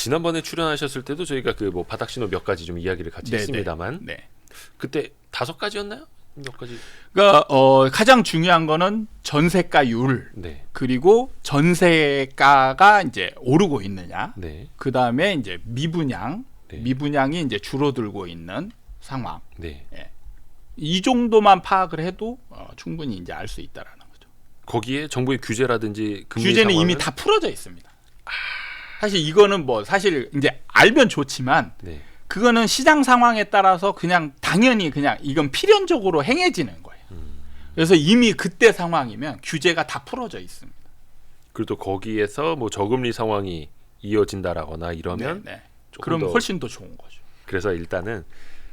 지난번에 출연하셨을 때도 저희가 그 뭐 바닥신호 몇 가지 좀 이야기를 같이 네네. 했습니다만 네. 그때 5가지였나요? 몇 가지? 그러니까 가장 중요한 거는 전세가율 네. 그리고 전세가가 이제 오르고 있느냐. 네. 그 다음에 이제 미분양, 네. 미분양이 이제 줄어들고 있는 상황. 네. 이 정도만 파악을 해도 충분히 이제 알 수 있다라는 거죠. 거기에 정부의 규제라든지 금리 규제는 상황은? 이미 다 풀어져 있습니다. 사실 이거는 뭐 사실 이제 알면 좋지만 네. 그거는 시장 상황에 따라서 그냥 당연히 그냥 이건 필연적으로 행해지는 거예요. 그래서 이미 그때 상황이면 규제가 다 풀어져 있습니다. 그리고 또 거기에서 뭐 저금리 상황이 이어진다라거나 이러면 네. 조금 그럼 더 훨씬 더 좋은 거죠. 그래서 일단은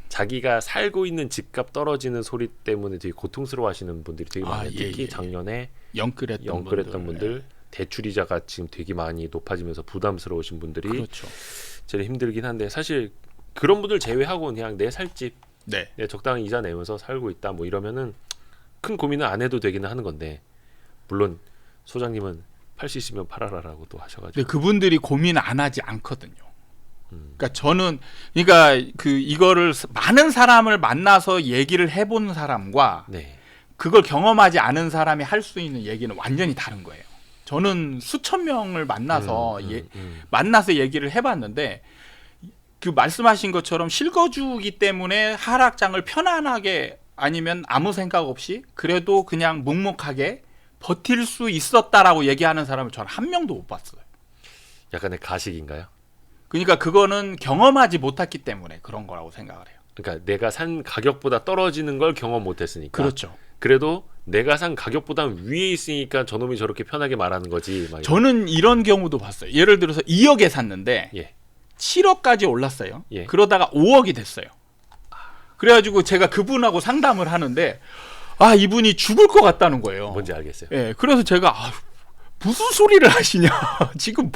자기가 살고 있는 집값 떨어지는 소리 때문에 되게 고통스러워하시는 분들이 되게 많아요. 특히 작년에 영끌했던 분들 대출이자가 지금 되게 많이 높아지면서 부담스러우신 분들이 그렇죠. 제일 힘들긴 한데 사실 그런 분들 제외하고 그냥 내 살 집 네. 적당히 이자 내면서 살고 있다 뭐 이러면은 큰 고민을 안 해도 되기는 하는 건데 물론 소장님은 팔 수 있으면 팔아라라고 또 하셔가지고 근데 그분들이 고민 안 하지 않거든요. 그러니까 저는 그러니까 그 이거를 많은 사람을 만나서 얘기를 해본 사람과 네. 그걸 경험하지 않은 사람이 할 수 있는 얘기는 완전히 다른 거예요. 저는 수천 명을 만나서 만나서 얘기를 해봤는데 그 말씀하신 것처럼 실거주기 때문에 하락장을 편안하게 아니면 아무 생각 없이 그래도 그냥 묵묵하게 버틸 수 있었다라고 얘기하는 사람을 저는 한 명도 못 봤어요. 약간의 가식인가요? 그러니까 그거는 경험하지 못했기 때문에 그런 거라고 생각을 해요. 그러니까 내가 산 가격보다 떨어지는 걸 경험 못했으니까. 그렇죠. 그래도 내가 산 가격보다 위에 있으니까 저놈이 저렇게 편하게 말하는 거지. 막 저는 이런 경우도 봤어요. 예를 들어서 2억에 샀는데 예. 7억까지 올랐어요. 예. 그러다가 5억이 됐어요. 그래가지고 제가 그분하고 상담을 하는데 이분이 죽을 것 같다는 거예요. 뭔지 알겠어요. 예, 그래서 제가 무슨 소리를 하시냐. 지금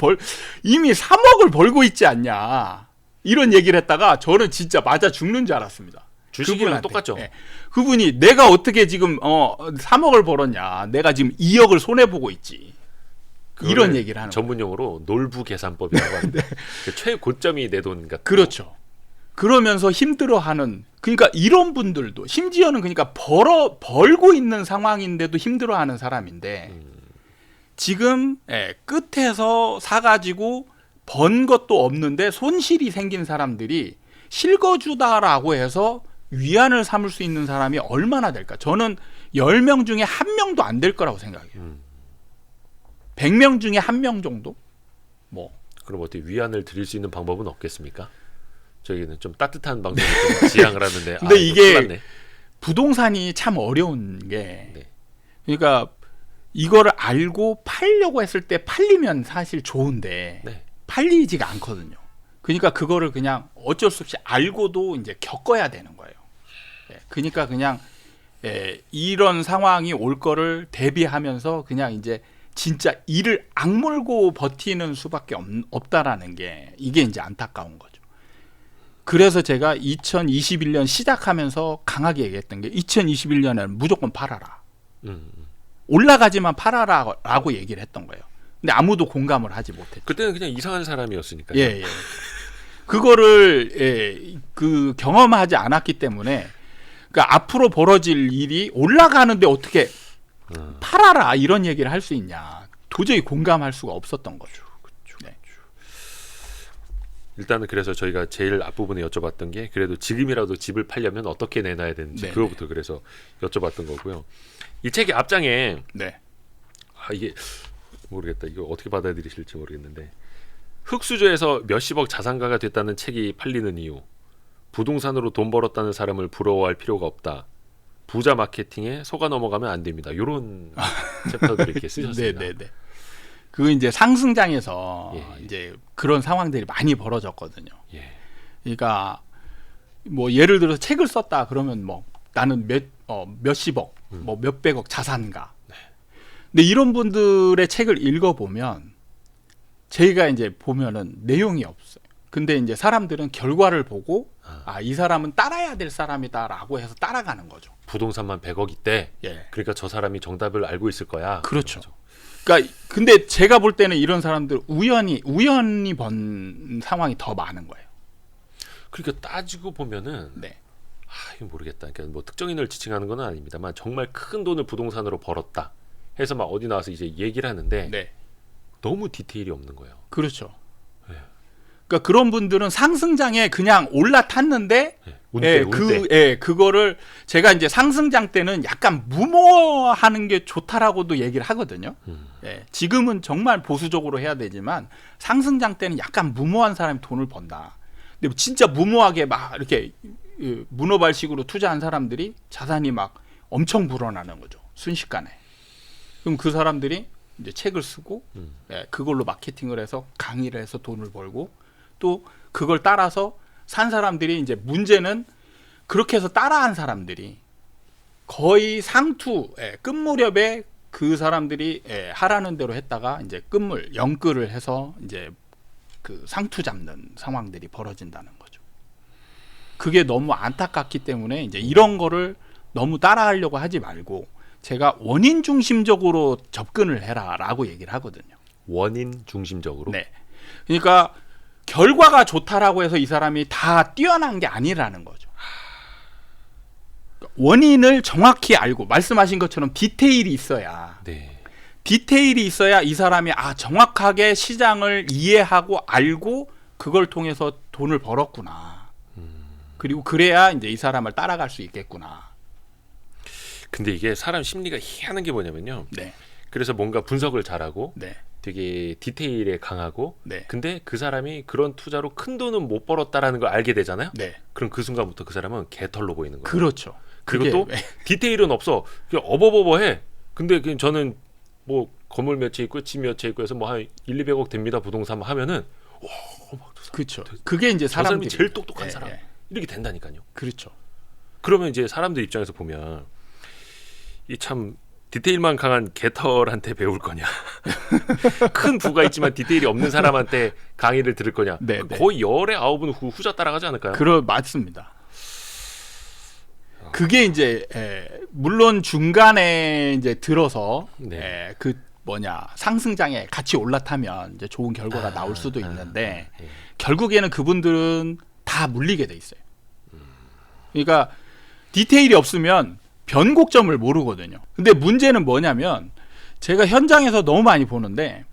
이미 3억을 벌고 있지 않냐. 이런 얘기를 했다가 저는 진짜 맞아 죽는 줄 알았습니다. 주식이랑 그분한테. 똑같죠. 예. 그분이 내가 어떻게 지금 3억을 벌었냐. 내가 지금 2억을 손해보고 있지. 이런 얘기를 하는 거예요. 전문용어로 놀부 계산법이라고 하는데 그 최고점이 내 돈 같은 그렇죠. 그러면서 힘들어하는 그러니까 이런 분들도 심지어는 그러니까 벌고 있는 상황인데도 힘들어하는 사람인데 지금 끝에서 사가지고 번 것도 없는데 손실이 생긴 사람들이 실거주다라고 해서 위안을 삼을 수 있는 사람이 얼마나 될까? 저는 10명 중에 1명도 안 될 거라고 생각해요. 100명 중에 1명 정도? 뭐. 그럼 어떻게 위안을 드릴 수 있는 방법은 없겠습니까? 저희는 좀 따뜻한 방송을 좀 지향을 하는데 근데 이게 큰일 났네. 부동산이 참 어려운 게 네. 그러니까 이거를 알고 팔려고 했을 때 팔리면 사실 좋은데 네. 팔리지가 않거든요. 그러니까 그거를 그냥 어쩔 수 없이 알고도 이제 겪어야 되는 거예요. 그러니까 그냥 이런 상황이 올 거를 대비하면서 그냥 이제 진짜 이를 악물고 버티는 수밖에 없다라는 게 이게 이제 안타까운 거죠. 그래서 제가 2021년 시작하면서 강하게 얘기했던 게 2021년에는 무조건 팔아라. 올라가지만 팔아라라고 얘기를 했던 거예요. 근데 아무도 공감을 하지 못했죠. 그때는 그냥 이상한 사람이었으니까요. 예. 그거를 그 경험하지 않았기 때문에 그러니까 앞으로 벌어질 일이 올라가는데 어떻게 팔아라 이런 얘기를 할 수 있냐. 도저히 공감할 수가 없었던 거죠. 네. 일단은 그래서 저희가 제일 앞부분에 여쭤봤던 게 그래도 지금이라도 집을 팔려면 어떻게 내놔야 되는지 네네. 그거부터 그래서 여쭤봤던 거고요. 이 책의 앞장에 네. 이게 모르겠다. 이거 어떻게 받아들이실지 모르겠는데 흑수저에서 몇십억 자산가가 됐다는 책이 팔리는 이유, 부동산으로 돈 벌었다는 사람을 부러워할 필요가 없다, 부자 마케팅에 속아 넘어가면 안 됩니다. 이런 챕터들을 이렇게 쓰셨습니다. 네네네. 그 이제 상승장에서 예. 이제 그런 상황들이 많이 벌어졌거든요. 예. 그러니까 뭐 예를 들어서 책을 썼다 그러면 뭐 나는 몇십억, 뭐 몇백억 자산가. 네. 근데 이런 분들의 책을 읽어보면 저희가 이제 보면은 내용이 없어요. 근데 이제 사람들은 결과를 보고 이 사람은 따라야 될 사람이다라고 해서 따라가는 거죠. 부동산만 100억 있대. 예. 그러니까 저 사람이 정답을 알고 있을 거야. 그렇죠. 그러니까 근데 제가 볼 때는 이런 사람들 우연히 번 상황이 더 많은 거예요. 그러니까 따지고 보면은 네. 이거 모르겠다. 그러니까 뭐 특정인을 지칭하는 건 아닙니다만 정말 큰 돈을 부동산으로 벌었다 해서 막 어디 나와서 이제 얘기를 하는데 네. 너무 디테일이 없는 거예요. 그렇죠. 네. 그러니까 그런 분들은 상승장에 그냥 올라탔는데 그거를 제가 이제 상승장 때는 약간 무모하는 게 좋다라고도 얘기를 하거든요. 예, 지금은 정말 보수적으로 해야 되지만 상승장 때는 약간 무모한 사람이 돈을 번다. 근데 진짜 무모하게 막 이렇게 문어발식으로 투자한 사람들이 자산이 막 엄청 불어나는 거죠. 순식간에. 그럼 그 사람들이 이제 책을 쓰고 그걸로 마케팅을 해서 강의를 해서 돈을 벌고 또 그걸 따라서 산 사람들이 이제 문제는 그렇게 해서 따라한 사람들이 거의 상투 끝 무렵에 그 사람들이 하라는 대로 했다가 이제 끝물 영끌을 해서 이제 그 상투 잡는 상황들이 벌어진다는 거죠. 그게 너무 안타깝기 때문에 이제 이런 거를 너무 따라하려고 하지 말고 제가 원인 중심적으로 접근을 해라라고 얘기를 하거든요. 원인 중심적으로. 네. 그러니까 결과가 좋다라고 해서 이 사람이 다 뛰어난 게 아니라는 거죠. 원인을 정확히 알고 말씀하신 것처럼 디테일이 있어야 이 사람이 정확하게 시장을 이해하고 알고 그걸 통해서 돈을 벌었구나. 그리고 그래야 이제 이 사람을 따라갈 수 있겠구나. 근데 이게 사람 심리가 희한한 게 뭐냐면요. 네. 그래서 뭔가 분석을 잘하고 네. 되게 디테일에 강하고 네. 근데 그 사람이 그런 투자로 큰 돈은 못 벌었다라는 걸 알게 되잖아요. 네. 그럼 그 순간부터 그 사람은 개털로 보이는 거예요. 그렇죠. 그리고 또 디테일은 없어. 그냥 어버버버해. 근데 그냥 저는 뭐 건물 몇 채 있고 집 몇 채 있고 해서 뭐 한 1, 200억 됩니다. 부동산 하면은 그렇죠. 그게 이제 저 사람이 사람들이 제일 똑똑한 사람. 이렇게 된다니까요. 그렇죠. 그러면 이제 사람들 입장에서 보면 이 참 디테일만 강한 개털한테 배울 거냐 큰 부가 있지만 디테일이 없는 사람한테 강의를 들을 거냐 거의 열의 9은 후자 따라가지 않을까요? 맞습니다. 그게 이제 물론 중간에 이제 들어서 그 상승장에 같이 올라타면 이제 좋은 결과가 나올 수도 있는데 결국에는 그분들은 다 물리게 돼 있어요. 그러니까 디테일이 없으면 변곡점을 모르거든요. 근데 문제는 뭐냐면 제가 현장에서 너무 많이 보는데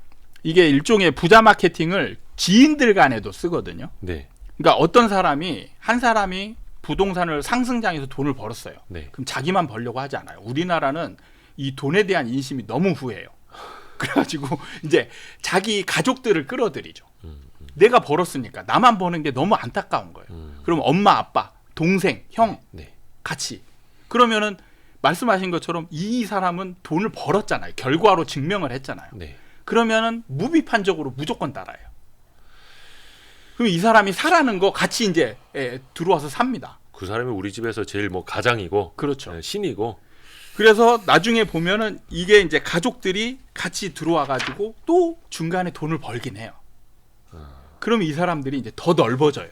이게 일종의 부자 마케팅을 지인들 간에도 쓰거든요. 네. 그러니까 어떤 한 사람이 부동산을 상승장에서 돈을 벌었어요. 그럼 자기만 벌려고 하지 않아요. 우리나라는 이 돈에 대한 인심이 너무 후해요. 그래가지고 이제 자기 가족들을 끌어들이죠. 내가 벌었으니까 나만 버는 게 너무 안타까운 거예요. 그럼 엄마, 아빠, 동생, 형 같이 그러면은 말씀하신 것처럼 이 사람은 돈을 벌었잖아요. 결과로 증명을 했잖아요. 그러면은 무비판적으로 무조건 따라요. 그럼 이 사람이 사라는 거 같이 이제 들어와서 삽니다. 그 사람이 우리 집에서 제일 뭐 가장이고 그렇죠. 신이고 그래서 나중에 보면은 이게 이제 가족들이 같이 들어와 가지고 또 중간에 돈을 벌긴 해요. 그럼 이 사람들이 이제 더 넓어져요.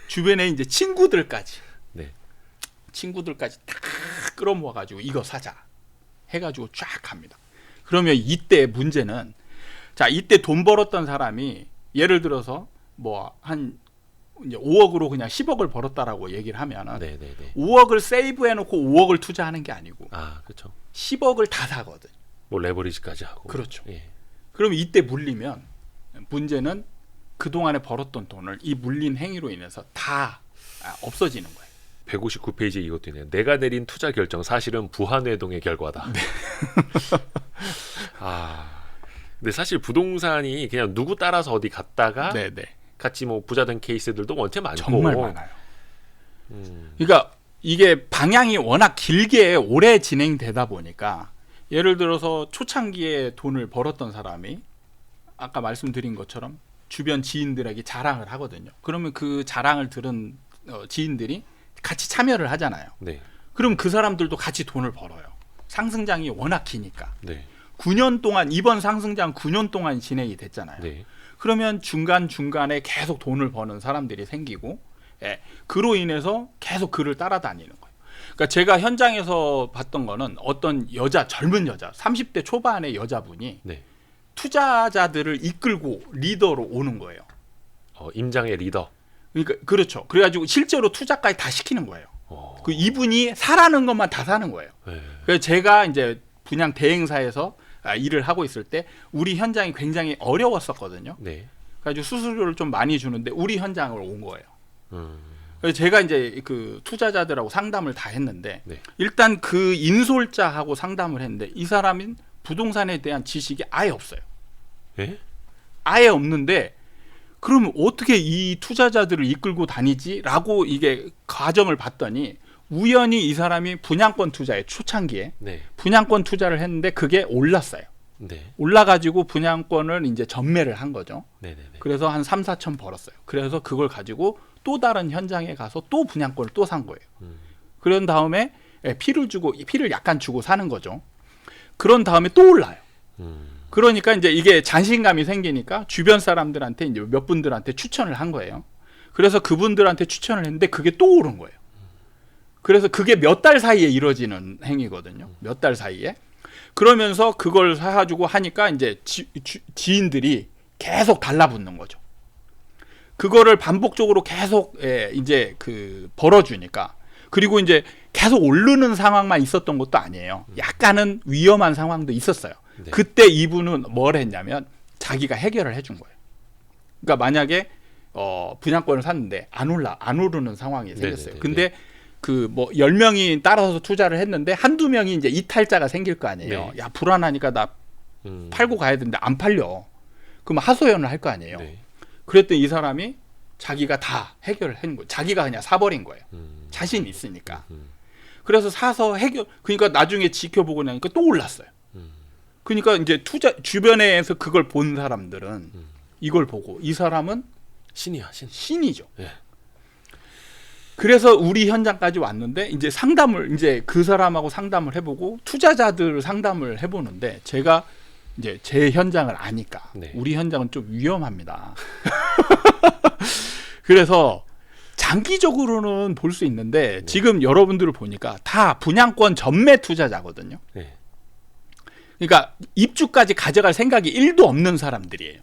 주변에 이제 친구들까지 다 끌어모아 가지고 이거 사자 해가지고 쫙 합니다. 그러면 이때 문제는 이때 돈 벌었던 사람이 예를 들어서 뭐 한 5억으로 그냥 10억을 벌었다라고 얘기를 하면은 5억을 세이브해놓고 5억을 투자하는 게 아니고 그렇죠. 10억을 다 사거든. 뭐 레버리지까지 하고. 그렇죠. 그럼 이때 물리면 문제는 그 동안에 벌었던 돈을 이 물린 행위로 인해서 다 없어지는 거예요. 159페이지에 이것도 있네요. 내가 내린 투자 결정 사실은 부한회동의 결과다. 근데 사실 부동산이 그냥 누구 따라서 어디 갔다가 같이 뭐 부자 된 케이스들도 원체 많고 정말 많아요. 그러니까 이게 방향이 워낙 길게 오래 진행되다 보니까 예를 들어서 초창기에 돈을 벌었던 사람이 아까 말씀드린 것처럼 주변 지인들에게 자랑을 하거든요. 그러면 그 자랑을 들은 지인들이 같이 참여를 하잖아요. 그럼 그 사람들도 같이 돈을 벌어요. 상승장이 워낙 기니까. 9년 동안 이번 상승장 9년 동안 진행이 됐잖아요. 그러면 중간중간에 계속 돈을 버는 사람들이 생기고, 예, 그로 인해서 계속 그를 따라다니는 거예요. 그러니까 제가 현장에서 봤던 거는 어떤 젊은 여자, 30대 초반의 여자분이 네. 투자자들을 이끌고 리더로 오는 거예요. 임장의 리더. 그러니까 그렇죠. 그래가지고 실제로 투자까지 다 시키는 거예요. 그 이분이 사라는 것만 다 사는 거예요. 네. 그래서 제가 이제 분양 대행사에서 일을 하고 있을 때 우리 현장이 굉장히 어려웠었거든요. 네. 그래가지고 수수료를 좀 많이 주는데 우리 현장을 온 거예요. 음. 그래서 제가 이제 그 투자자들하고 상담을 다 했는데 네. 일단 그 인솔자하고 상담을 했는데 이 사람은 부동산에 대한 지식이 아예 없어요. 예? 아예 없는데 그럼 어떻게 이 투자자들을 이끌고 다니지라고 이게 과정을 봤더니 우연히 이 사람이 분양권 투자에 초창기에 네. 분양권 투자를 했는데 그게 올랐어요. 네. 올라가지고 분양권을 이제 전매를 한 거죠. 네네네. 그래서 한 3, 4천 벌었어요. 그래서 그걸 가지고 또 다른 현장에 가서 또 분양권을 또 산 거예요. 그런 다음에 피를 약간 주고 사는 거죠. 그런 다음에 또 올라요. 그러니까 이제 이게 자신감이 생기니까 주변 사람들한테 이제 몇 분들한테 추천을 한 거예요. 그래서 그분들한테 추천을 했는데 그게 또 오른 거예요. 그래서 그게 몇 달 사이에 이루어지는 행위거든요. 몇 달 사이에. 그러면서 그걸 사가지고 하니까 이제 지인들이 계속 달라붙는 거죠. 그거를 반복적으로 계속 이제 그 벌어주니까. 그리고 이제 계속 오르는 상황만 있었던 것도 아니에요. 약간은 위험한 상황도 있었어요. 네. 그때 이분은 뭘 했냐면 자기가 해결을 해준 거예요. 그러니까 만약에 분양권을 샀는데 안 오르는 상황이 생겼어요. 네네네. 근데 그 뭐 10명이 따라서 투자를 했는데 한두 명이 이제 이탈자가 생길 거 아니에요. 네. 야, 불안하니까 나 팔고 가야 되는데 안 팔려. 그럼 하소연을 할 거 아니에요. 네. 그랬더니 이 사람이 자기가 다 해결을 한 거예요. 자기가 그냥 사버린 거예요. 자신이 있으니까. 그래서 사서 그러니까 나중에 지켜보고 나니까 또 올랐어요. 그러니까 이제 주변에서 그걸 본 사람들은 이걸 보고 이 사람은 신이야. 신이죠. 예. 그래서 우리 현장까지 왔는데 이제 이제 그 사람하고 상담을 해보고 투자자들 상담을 해보는데 제가 이제 제 현장을 아니까 네. 우리 현장은 좀 위험합니다. 그래서 장기적으로는 볼 수 있는데 지금 여러분들을 보니까 다 분양권 전매 투자자거든요. 네. 그러니까 입주까지 가져갈 생각이 1도 없는 사람들이에요.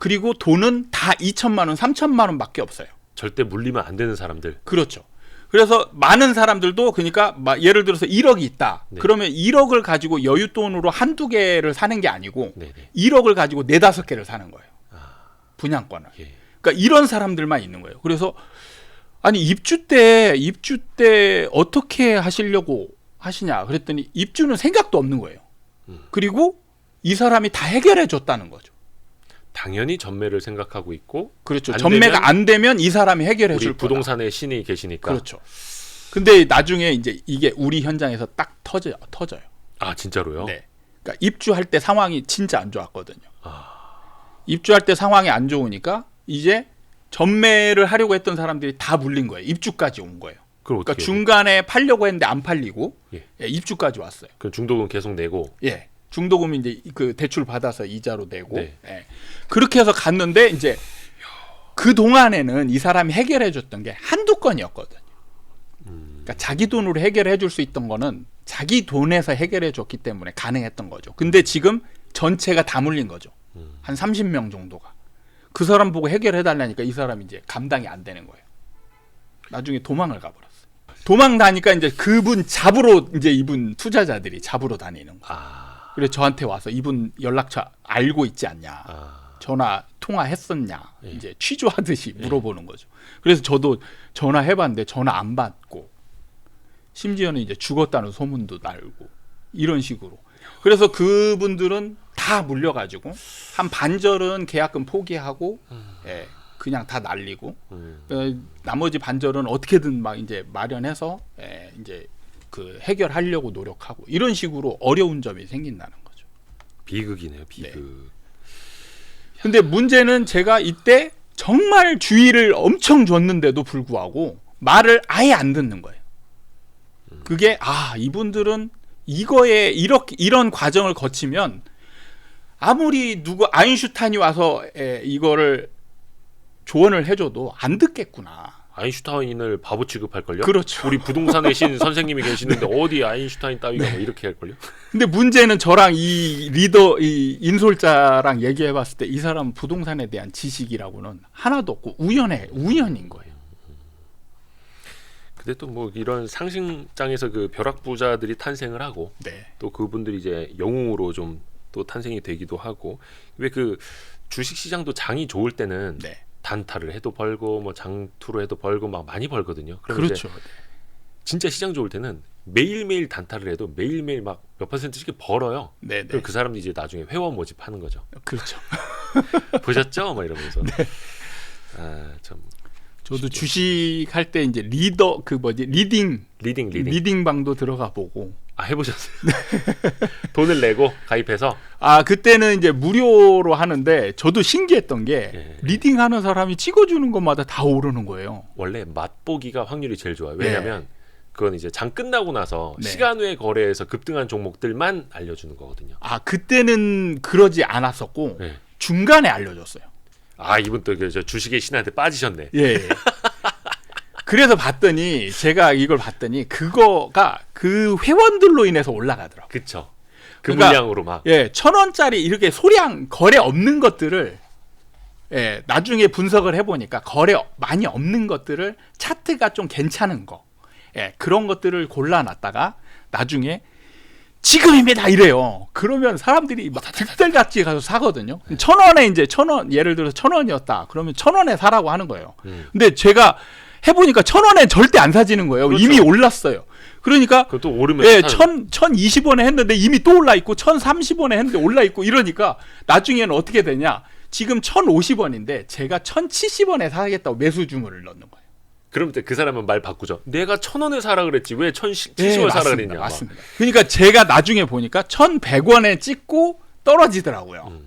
그리고 돈은 다 2천만 원, 3천만 원밖에 없어요. 절대 물리면 안 되는 사람들. 그렇죠. 그래서 많은 사람들도 그러니까 예를 들어서 1억이 있다. 네. 그러면 1억을 가지고 여윳돈으로 한두 개를 사는 게 아니고 네네. 1억을 가지고 4-5개를 사는 거예요. 분양권을. 예. 그러니까 이런 사람들만 있는 거예요. 그래서 아니 입주 때 어떻게 하시려고 하시냐 그랬더니 입주는 생각도 없는 거예요. 그리고 이 사람이 다 해결해 줬다는 거죠. 당연히 전매를 생각하고 있고. 그렇죠. 안 전매가 되면 안 되면 이 사람이 해결해 우리 줄 거다. 부동산의 신이 계시니까. 그렇죠. 근데 나중에 이제 이게 우리 현장에서 딱 터져요. 아 진짜로요? 네. 그러니까 입주할 때 상황이 진짜 안 좋았거든요. 입주할 때 상황이 안 좋으니까 이제 전매를 하려고 했던 사람들이 다 물린 거예요. 입주까지 온 거예요. 그럼 그러니까 어떻게 해요? 중간에 팔려고 했는데 안 팔리고 예. 입주까지 왔어요. 그럼 중도금 계속 내고. 예. 중도금 이제 그 대출 받아서 이자로 내고 네. 예. 그렇게 해서 갔는데 이제 그 동안에는 이 사람이 해결해 줬던 게 한두 건이었거든요. 그러니까 자기 돈으로 해결해 줄 수 있던 거는 자기 돈에서 해결해 줬기 때문에 가능했던 거죠. 근데 지금 전체가 다 물린 거죠. 한 30명 정도가. 그 사람 보고 해결해 달라니까 이 사람이 이제 감당이 안 되는 거예요. 나중에 도망을 가버렸어요. 도망 다니까 이제 그분 잡으러 이제 이분 투자자들이 잡으러 다니는 거예요. 그래서 저한테 와서 이분 연락처 알고 있지 않냐, 전화 통화했었냐, 예. 이제 취조하듯이 물어보는 거죠. 그래서 저도 전화해봤는데 전화 안 받고, 심지어는 이제 죽었다는 소문도 날고 이런 식으로. 그래서 그분들은 다 물려가지고 한 반절은 계약금 포기하고, 예, 그냥 다 날리고, 나머지 반절은 어떻게든 막 이제 마련해서, 예, 이제. 그 해결하려고 노력하고 이런 식으로 어려운 점이 생긴다는 거죠. 비극이네요, 비극. 네. 근데 문제는 제가 이때 정말 주의를 엄청 줬는데도 불구하고 말을 아예 안 듣는 거예요. 그게 이분들은 이런 과정을 거치면 아무리 누구 아인슈타인이 와서 이거를 조언을 해줘도 안 듣겠구나. 아인슈타인을 바보 취급할걸요? 그렇죠. 우리 부동산의 신 선생님이 계시는데 어디 아인슈타인 따위가 뭐 이렇게 할걸요? 근데 문제는 저랑 이 리더, 이 인솔자랑 얘기해봤을 때 이 사람 부동산에 대한 지식이라고는 하나도 없고 우연인 거예요. 근데 또 뭐 이런 상승장에서 그 벼락부자들이 탄생을 하고 네. 또 그분들이 이제 영웅으로 좀 또 탄생이 되기도 하고 왜 그 주식 시장도 장이 좋을 때는 네. 단타를 해도 벌고 뭐 장투로 해도 벌고 막 많이 벌거든요. 그럼 이제 그렇죠. 진짜 시장 좋을 때는 매일매일 단타를 해도 매일매일 막 몇 %씩 벌어요. 네, 네. 그럼 그 사람들이 이제 나중에 회원 모집하는 거죠. 그렇죠. 보셨죠? 막 이러면서. 네. 아, 참 저도 주식 할 때 이제 리딩 방도 들어가 보고. 아, 해보셨어요? 돈을 내고 가입해서 아, 그때는 이제 무료로 하는데 저도 신기했던 게 예. 리딩 하는 사람이 찍어주는 것마다 다 오르는 거예요. 원래 맛보기가 확률이 제일 좋아요. 왜냐하면 그건 이제 장 끝나고 나서 네. 시간 외 거래에서 급등한 종목들만 알려주는 거거든요. 아, 그때는 그러지 않았었고 네. 중간에 알려줬어요. 아, 이분 또 그 주식의 신한테 빠지셨네. 예. 그래서 봤더니 제가 이걸 봤더니 그거가 그 회원들로 인해서 올라가더라고요. 그쵸. 그 그러니까 물량으로 막. 예, 1,000원짜리 이렇게 소량 거래 없는 것들을 나중에 분석을 해보니까 거래 많이 없는 것들을 차트가 좀 괜찮은 거, 그런 것들을 골라놨다가 나중에 지금입니다 이래요. 그러면 사람들이 막 득달같이 가서 사거든요. 1,000원에 이제 1,000원 예를 들어서 1,000원이었다. 그러면 1,000원에 사라고 하는 거예요. 근데 제가 해보니까 1,000원에 절대 안 사지는 거예요. 그렇죠. 이미 올랐어요. 그러니까 그또 오르면 1,020원에 했는데 이미 또 올라 있고 1,030원에 했는데 올라 있고 이러니까 나중에는 어떻게 되냐? 지금 1,050원인데 제가 1,070원에 사겠다고 매수 주문을 넣는 거예요. 그럼 그 사람은 말 바꾸죠. 내가 1,000원에 사라 그랬지 왜 1,070원 네, 사라 맞습니다. 그랬냐. 맞습니다. 그러니까 제가 나중에 보니까 1,100원에 찍고 떨어지더라고요.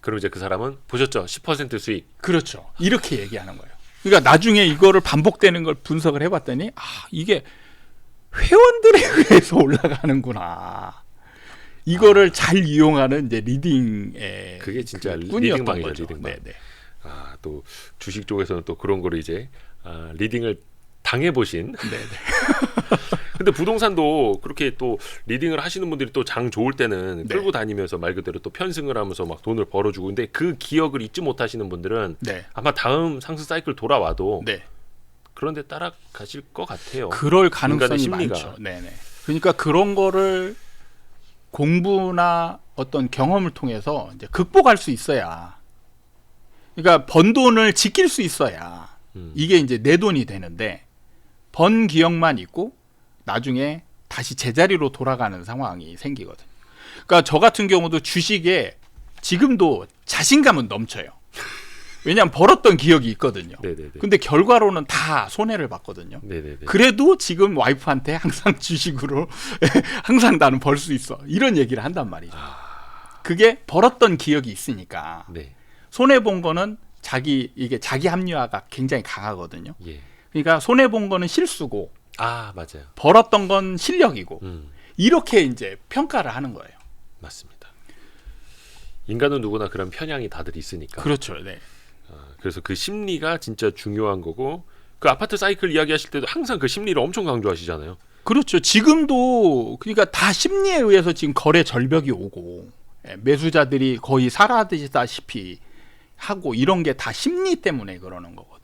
그럼 이제 그 사람은 보셨죠? 10% 수익. 그렇죠. 이렇게 얘기하는 거예요. 그러니까 나중에 이거를 반복되는 걸 분석을 해봤더니 이게 회원들에 의해서 올라가는구나. 이거를 잘 이용하는 이제 리딩의 그게 진짜 꾼이었던 리딩방이죠, 거죠. 리딩방. 네네. 아, 또 주식 쪽에서는 또 그런 거를 이제 리딩을 당해 보신. 네네. 근데 부동산도 그렇게 또 리딩을 하시는 분들이 또 장 좋을 때는 네. 끌고 다니면서 말 그대로 또 편승을 하면서 막 돈을 벌어주고 근데 그 기억을 잊지 못하시는 분들은 네. 아마 다음 상승 사이클 돌아와도 네. 그런데 따라가실 것 같아요. 그럴 인간의 가능성이 심리가. 많죠. 네네. 그러니까 그런 거를 공부나 어떤 경험을 통해서 이제 극복할 수 있어야. 그러니까 번 돈을 지킬 수 있어야 이게 이제 내 돈이 되는데 번 기억만 있고 나중에 다시 제자리로 돌아가는 상황이 생기거든요. 그러니까 저 같은 경우도 주식에 지금도 자신감은 넘쳐요. 왜냐하면 벌었던 기억이 있거든요. 네네네. 근데 결과로는 다 손해를 봤거든요. 네네네. 그래도 지금 와이프한테 항상 주식으로 항상 나는 벌 수 있어 이런 얘기를 한단 말이죠. 그게 벌었던 기억이 있으니까 네. 손해 본 거는 이게 자기 합리화가 굉장히 강하거든요. 예. 그러니까 손해 본 거는 실수고 아, 맞아요. 벌었던 건 실력이고 음. 이렇게 이제 평가를 하는 거예요. 맞습니다. 인간은 누구나 그런 편향이 다들 있으니까. 그렇죠. 네. 그래서 그 심리가 진짜 중요한 거고 그 아파트 사이클 이야기하실 때도 항상 그 심리를 엄청 강조하시잖아요. 그렇죠. 지금도 그러니까 다 심리에 의해서 지금 거래 절벽이 오고 매수자들이 거의 사라지다시피 하고 이런 게 다 심리 때문에 그러는 거거든요.